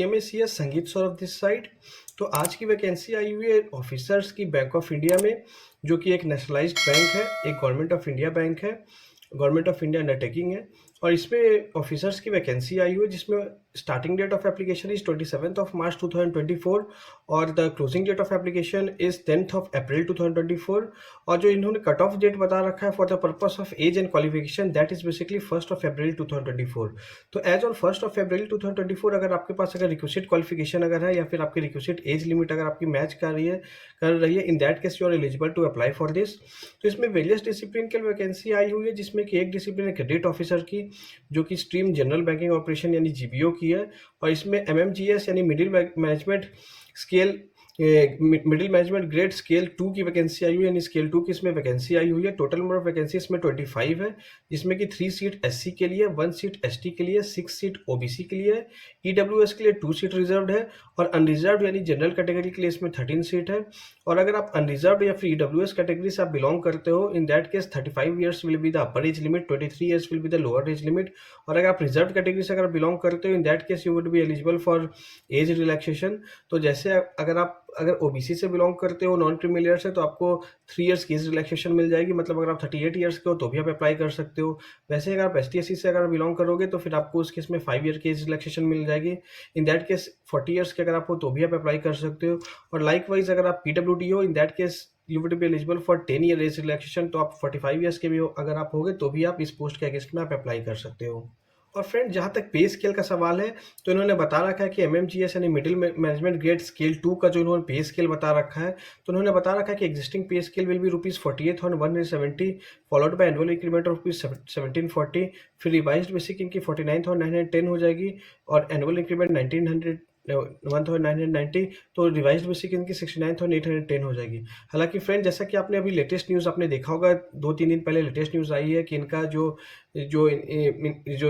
CMA CS संगीत Saurabh this side. तो आज की वैकेंसी आई हुई है ऑफिसर्स की बैंक ऑफ इंडिया में, जो कि एक नेशनलाइज्ड बैंक है, एक गवर्नमेंट ऑफ इंडिया बैंक है, गवर्नमेंट ऑफ इंडिया अंडरटेकिंग है। और इसमें ऑफिसर्स की वैकेंसी आई हुई है जिसमें starting date of application is 27th of March 2024 और the closing date of application is 10th of April 2024। और जो इन्होंने कट ऑफ डेट बता रखा है for the purpose of age and qualification that is basically 1st of April 2024। तो as on 1st of April 2024 अगर आपके पास अगर रिक्विजिट क्वालिफिकेशन अगर है या फिर आपकी रिक्विजिट एज लिमिट अगर आपकी मैच कर रही है in that case you are eligible to apply for this. तो इसमें वेरियस डिसिप्लिन की वैकेंसी आई हुई है जिसमें कि एक डिसिप्लिन है क्रेडिट ऑफिसर की, जो कि स्ट्रीम जनरल बैंकिंग ऑपरेशन यानी जीबीओ की है। और इसमें एमएमजीएस यानी मिडिल मैनेजमेंट ग्रेड स्केल 2 की वैकेंसी आई हुई है, यानी स्केल 2 की इसमें वैकेंसी आई हुई है। टोटल नंबर ऑफ वैकेंसी इसमें 25 है, जिसमें कि 3 सीट एससी के लिए, 1 सीट एसटी के लिए, 6 सीट ओबीसी के लिए, ईडब्ल्यूएस के लिए 2 सीट रिजर्व्ड है और अनरिजर्व्ड यानी जनरल कैटेगरी के लिए इसमें 13 सीट है। और अगर आप अनरिजर्व्ड या फिर ईडब्ल्यूएस कैटेगरी से आप बिलोंग करते हो in that case 35 years will be the upper age limit, 23 years will be the lower age limit. और अगर आप रिजर्व कैटेगरी से अगर बिलोंग करते हो in that case you would be eligible for age relaxation. तो जैसे अगर ओबीसी से बिलोंग करते हो, नॉन क्रिमिनल ईयर से, तो आपको 3 इयर्स की एज रिलैक्सेशन मिल जाएगी। मतलब अगर आप 38 ईयर्स के हो तो भी आप अप्लाई कर सकते हो। वैसे अगर आप एसटी/एससी से अगर बिलोंग करोगे तो फिर आपको उस केस में 5 ईयर की एज रिलैक्सेशन मिल जाएगी। इन दैट केस 40 ईयर्स के अगर आप हो तो भी आप अप्लाई कर सकते हो। और लाइकवाइज अगर आप पीडब्ल्यूडी हो in that case you would be eligible for 10 year age relaxation. तो आप 45 ईयर्स के भी हो अगर आप होगे तो भी आप इस पोस्ट के अगेंस्ट में आप अप्लाई कर सकते हो। और फ्रेंड जहाँ तक पे स्केल का सवाल है तो इन्होंने बता रखा है कि एमएमजीएस यानी मिडिल मैनेजमेंट ग्रेड स्केल 2 का जो इन्होंने पे स्केल बता रखा है, तो उन्होंने बता रखा है कि एग्जिस्टिंग पे scale will be ₹48,170 followed by annual increment of ₹1740। फिर रिवाइज्ड बेसिक इनकी 49,910 हो जाएगी और एनुअल इंक्रीमेंट 1990 तो रिवाइज्ड बेसिक इनकी 69,810 हो जाएगी। हालांकि फ्रेंड जैसा कि आपने अभी लेटेस्ट न्यूज़ आपने देखा होगा, 2-3 दिन पहले लेटेस्ट न्यूज़ आई है कि इनका जो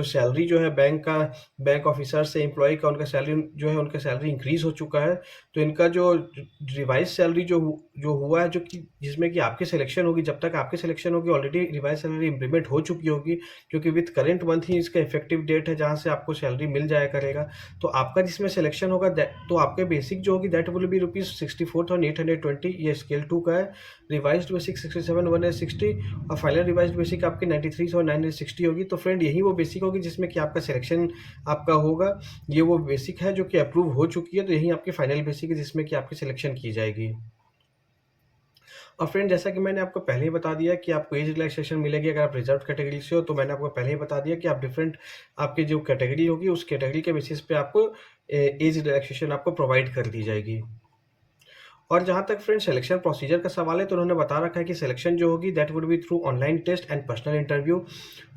सैलरी जो है बैंक ऑफिसर से एम्प्लॉय का उनका सैलरी इंक्रीज हो चुका है। तो इनका जो रिवाइज सैलरी जो हुआ है, जिसमें कि आपकी सिलेक्शन होगी, जब तक आपकी सिलेक्शन होगी ऑलरेडी रिवाइज सैलरी इंप्लीमेंट हो चुकी होगी, क्योंकि विथ करेंट मंथ ही इसका इफेक्टिव डेट है जहां से आपको सैलरी मिल जाया करेगा। तो आपका जिसमें सिलेक्शन होगा तो आपके बेसिक जो होगी दैट विल बी ₹64,820, ये स्केल 2 का है। रिवाइज्ड बेसिक 67,160 और फाइनल रिवाइज्ड बेसिक आपकी 93,960 होगी। तो फ्रेंड यही वो बेसिक होगी जिसमें कि आपका सिलेक्शन आपका होगा। ये वो बेसिक है जो कि अप्रूव हो चुकी है, तो यही आपकी फाइनल बेसिक है जिसमें कि आपकी सिलेक्शन की जाएगी। और फ्रेंड जैसा कि मैंने आपको पहले ही बता दिया कि आपको एज रिलैक्सेशन मिलेगी अगर आप रिजर्व कैटेगरी से हो, तो मैंने आपको पहले ही बता दिया कि आप डिफरेंट आपकी जो कैटेगरी होगी उस कैटेगरी के बेसिस पे आपको एज रिलैक्सेशन आपको प्रोवाइड कर दी जाएगी। और जहाँ तक फ्रेंड सिलेक्शन प्रोसीजर का सवाल है, तो उन्होंने बता रखा है कि सिलेक्शन जो होगी that would be through online test and personal interview.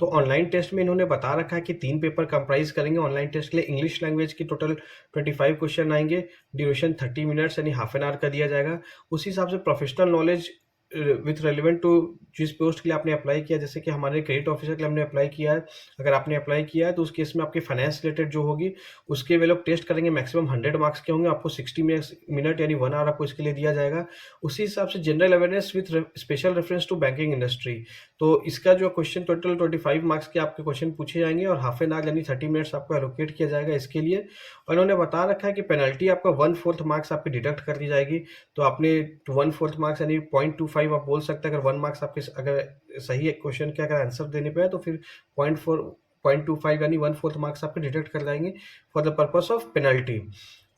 तो ऑनलाइन टेस्ट में इन्होंने बता रखा है कि 3 पेपर कंप्राइज करेंगे ऑनलाइन टेस्ट के लिए। इंग्लिश लैंग्वेज की टोटल 25 क्वेश्चन आएंगे, ड्यूरेशन 30 मिनट्स यानी हाफ एन आवर का दिया जाएगा। उसी हिसाब से professional knowledge with relevant to जिस पोस्ट के लिए आपने अप्लाई किया, जैसे कि हमारे क्रेडिट ऑफिसर के लिए हमने अप्लाई किया है, अगर आपने अप्लाई किया है तो उस केस में आपके फाइनेंस रिलेटेड जो होगी उसके वे लोग टेस्ट करेंगे। मैक्सिमम 100 मार्क्स के होंगे, आपको 60 मिनट यानी 1 आवर आपको इसके लिए दिया जाएगा। उसी हिसाब से general awareness with special reference to banking industry, तो इसका जो क्वेश्चन टोटल 25 मार्क्स के आपके क्वेश्चन पूछे जाएंगे और हाफ एन आवर यानी 30 मिनट्स आपको एलोकेट किया जाएगा इसके लिए। और उन्होंने बता रखा है कि पेनल्टी आपका 1/4 मार्क्स आपकी डिडक्ट कर दी जाएगी। तो आपने 1/4 मार्क्स यानी 0.25 आप बोल सकते हैं। अगर 1 मार्क्स आपके अगर सही क्वेश्चन के अगर आंसर देने पे है तो फिर 0.25 यानी 1/4 मार्क्स आपके डिडक्ट कर जाएंगे for the purpose of penalty.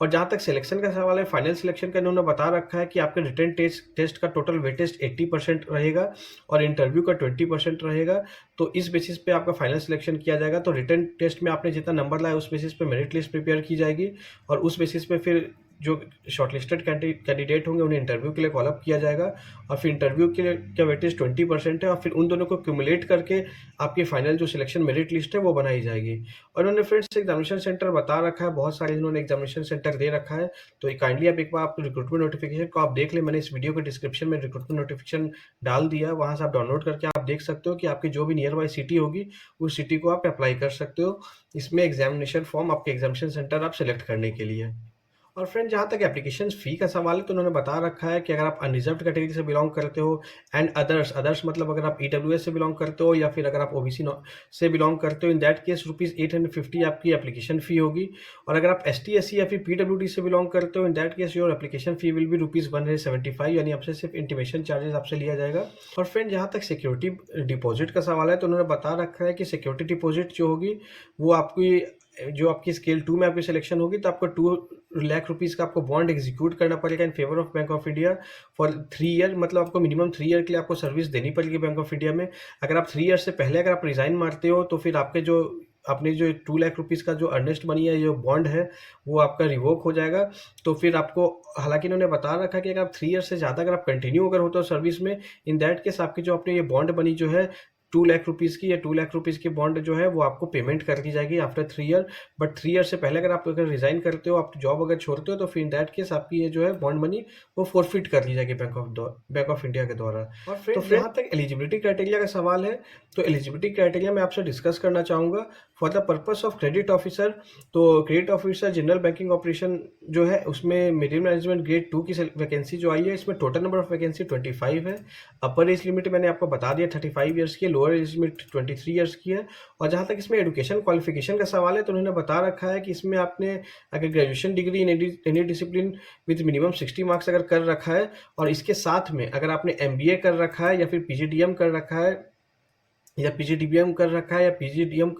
और जहाँ तक सिलेक्शन का सवाल है, फाइनल सिलेक्शन का इन्होंने बता रखा है कि आपके रिटन टेस्ट का टोटल वेटेज 80% रहेगा और इंटरव्यू का 20% रहेगा। तो इस बेसिस पे आपका फाइनल सिलेक्शन किया जाएगा। तो रिटन टेस्ट में आपने जितना नंबर लाया उस बेसिस पे मेरिट लिस्ट प्रिपेयर की जाएगी और उस बेसिस पे फिर जो शॉर्टलिस्टेड कैंडिडेट होंगे उन्हें इंटरव्यू के लिए कॉल अप किया जाएगा। और फिर इंटरव्यू के लिए क्या वेटेज 20% है और फिर उन दोनों को क्यूमुलेट करके आपकी फाइनल जो सिलेक्शन मेरिट लिस्ट है वो बनाई जाएगी। और उन्होंने फ्रेंड्स एग्जामिनेशन सेंटर बता रखा है, बहुत सारे इन्होंने एग्जामिनेशन सेंटर दे रखा है। तो काइंडली आप एक बार आप रिक्रूटमेंट नोटिफिकेशन को आप देख लें। मैंने इस वीडियो के डिस्क्रिप्शन में रिक्रूटमेंट नोटिफिकेशन डाल दिया, वहाँ से आप डाउनलोड करके आप देख सकते हो कि आपकी जो भी नियर बाई सिटी होगी उस सिटी को आप अप्लाई कर सकते हो इसमें एग्जामिनेशन फॉर्म आपके एग्जामिनेशन सेंटर आप सेलेक्ट करने के लिए। और फ्रेंड जहाँ तक एप्लीकेशन फ़ी का सवाल है तो उन्होंने बता रखा है कि अगर आप अनरिजर्व्ड कैटेगरी से बिलोंग करते हो एंड अदर्स मतलब अगर आप ईडब्ल्यूएस से बिलोंग करते हो या फिर अगर आप ओबीसी से बिलोंग करते हो, इन दैट केस ₹850 आपकी एप्लीकेशन फ़ी होगी। और अगर आप एसटी एससी या फिर पीडब्ल्यूडी से बिलोंग करते हो, in that case your application fee will be ₹175, यानी आपसे सिर्फ इंटीमेशन चार्जेस आपसे लिया जाएगा। और फ्रेंड जहाँ तक सिक्योरिटी डिपॉजिट का सवाल है तो उन्होंने बता रखा है कि सिक्योरिटी डिपॉजिट जो होगी वो आपकी जो आपकी स्केल 2 में आपकी सिलेक्शन होगी तो आपको 2 लाख रुपीस का आपको बॉन्ड एग्जीक्यूट करना पड़ेगा in favour of bank of India for 3 year, मतलब आपको मिनिमम 3 ईयर के लिए आपको सर्विस देनी पड़ेगी बैंक ऑफ इंडिया में। अगर आप 3 ईयर से पहले अगर आप रिजाइन मारते हो तो फिर आपके जो आपने जो 2 लाख रुपीस का जो अर्नेस्ट मनी है, जो बॉन्ड है, वो आपका रिवोक हो जाएगा। तो फिर आपको, हालांकि इन्होंने बता रखा कि अगर आप 3 ईयर से ज़्यादा अगर आप कंटिन्यू अगर होते हो सर्विस में, इन दैट केस आपकी जो आपने ये बॉन्ड मनी जो है 2 लाख रुपीस की या 2 लाख रुपीस की बॉन्ड जो है वो आपको पेमेंट कर दी जाएगी आफ्टर 3 ईयर। बट 3 ईयर से पहले अगर आप रिजाइन करते हो, आप जॉब अगर छोड़ते हो, तो फिर इन दैट केस आपकी ये जो है बॉन्ड मनी वो फोरफिट कर दी जाएगी बैंक ऑफ इंडिया के द्वारा। और फिर जहाँ तक एलिजिबिलिटी क्राइटेरिया का सवाल है तो एलिजिबिलिटी क्राइटेरिया मैं आपसे डिस्कस करना चाहूँगा for the purpose of credit officer. तो credit officer general banking operation जो है उसमें मिडिल मैनेजमेंट ग्रेड 2 की वैकेंसी जो आई है, इसमें टोटल नंबर ऑफ वैकेंसी 25 है। अपर एज लिमिट मैंने आपको बता दिया 35 ईयर्स की है, लोअर एज लिमिट 23 ईयर्स की है। और जहाँ तक इसमें एजुकेशन क्वालिफिकेशन का सवाल है तो उन्होंने बता रखा है कि इसमें आपने अगर graduation degree in any discipline with minimum 60 marks अगर कर रखा है, और इसके साथ में अगर आपने एमबीए कर रखा है या फिर पीजीडीएम कर रखा है या पीजीडीबीएम कर रखा है या पीजीडीएम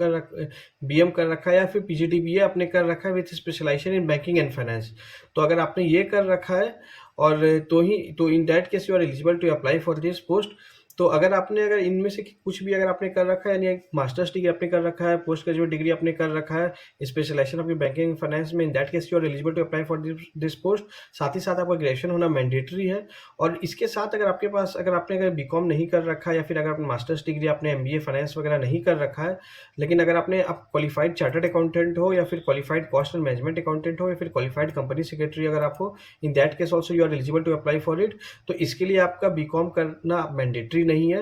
बीएम कर रखा है या फिर पीजीडीबीए आपने कर रखा है with specialization in banking and finance, तो अगर आपने ये कर रखा है और तो in that case you are eligible to apply for this post. तो अगर इनमें से कुछ भी अगर आपने कर रखा है, यानी मास्टर्स डिग्री आपने कर रखा है, पोस्ट ग्रेजुएट डिग्री आपने कर रखा है, स्पेशलाइजेशन आपकी बैंकिंग फाइनेंस में, in that case you are eligible to apply for this post. साथ ही साथ आपका ग्रेजुएशन होना मैंडेटरी है। और इसके साथ अगर आपके पास अगर बीकॉम नहीं कर रखा है या फिर अगर आपने मास्टर्स डिग्री आपने एमबीए फाइनेंस वगैरह नहीं कर रखा है, लेकिन अगर आप क्वालिफाइड चार्टर्ड अकाउंटेंट हो या फिर qualified cost and management accountant हो या फिर क्वालिफाइड कंपनी सेक्रेटरी अगर आप हो, in that case also you are eligible to apply for it. तो इसके लिए आपका बीकॉम करना मैंडेटरी नहीं है।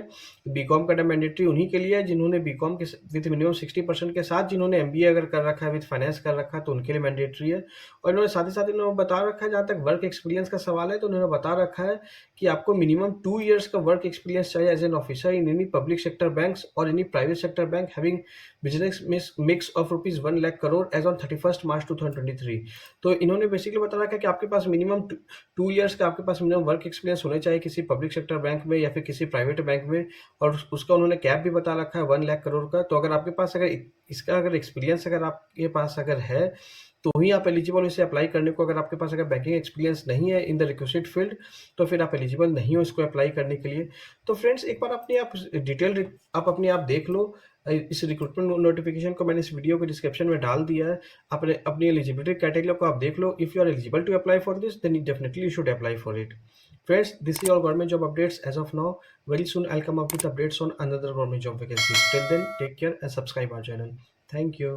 बीकॉम करना मैंडेटरी उन्हीं के लिए है जिन्होंने बीकॉम के विद मिनिमम 60% के साथ जिन्होंने एमबीए अगर कर रखा है विद फाइनेंस कर रखा है, तो उनके लिए मैंडेटरी है। और इन्होंने साथ ही साथ इन्होंने बता रखा है, जहाँ तक वर्क एक्सपीरियंस का सवाल है तो उन्होंने बता रखा है कि आपको मिनिमम 2 ईयर्स का वर्क एक्सपीरियंस चाहिए as an officer in any public sector banks और any private sector bank having business mix of ₹1 lakh crore as on 31 March 2023। तो इन्होंने बेसिकली बता रखा है कि आपके पास मिनिमम 2 ईयर्स का आपके पास मिनिमम वर्क एक्सपीरियंस होना चाहिए किसी पब्लिक सेक्टर बैंक में या फिर किसी प्राइवेट बैंक में, और उसका उन्होंने कैप भी बता रखा है 1 लाख करोड़ का। तो अगर आपके पास इसका एक्सपीरियंस अगर आपके पास अगर है तो ही आप एलिजिबल हो इसे अप्लाई करने को। अगर आपके पास अगर बैंकिंग एक्सपीरियंस नहीं है इन द रिक्वेस्टेड फील्ड तो फिर आप एलिजिबल नहीं हो इसको अप्लाई करने के लिए। तो फ्रेंड्स एक बार आप अपने आप देख लो। इस रिक्रूटमेंट नोटिफिकेशन को मैंने इस वीडियो के डिस्क्रिप्शन में डाल दिया है। अपनी एलिजिबिलिटी क्राइटेरिया को आप देख लो। If you are eligible to apply for this then definitely you should apply for it. Friends, this is all government job updates as of now. Very soon I'll come up with updates on another government job vacancy. Till then, take care and subscribe our channel. Thank you.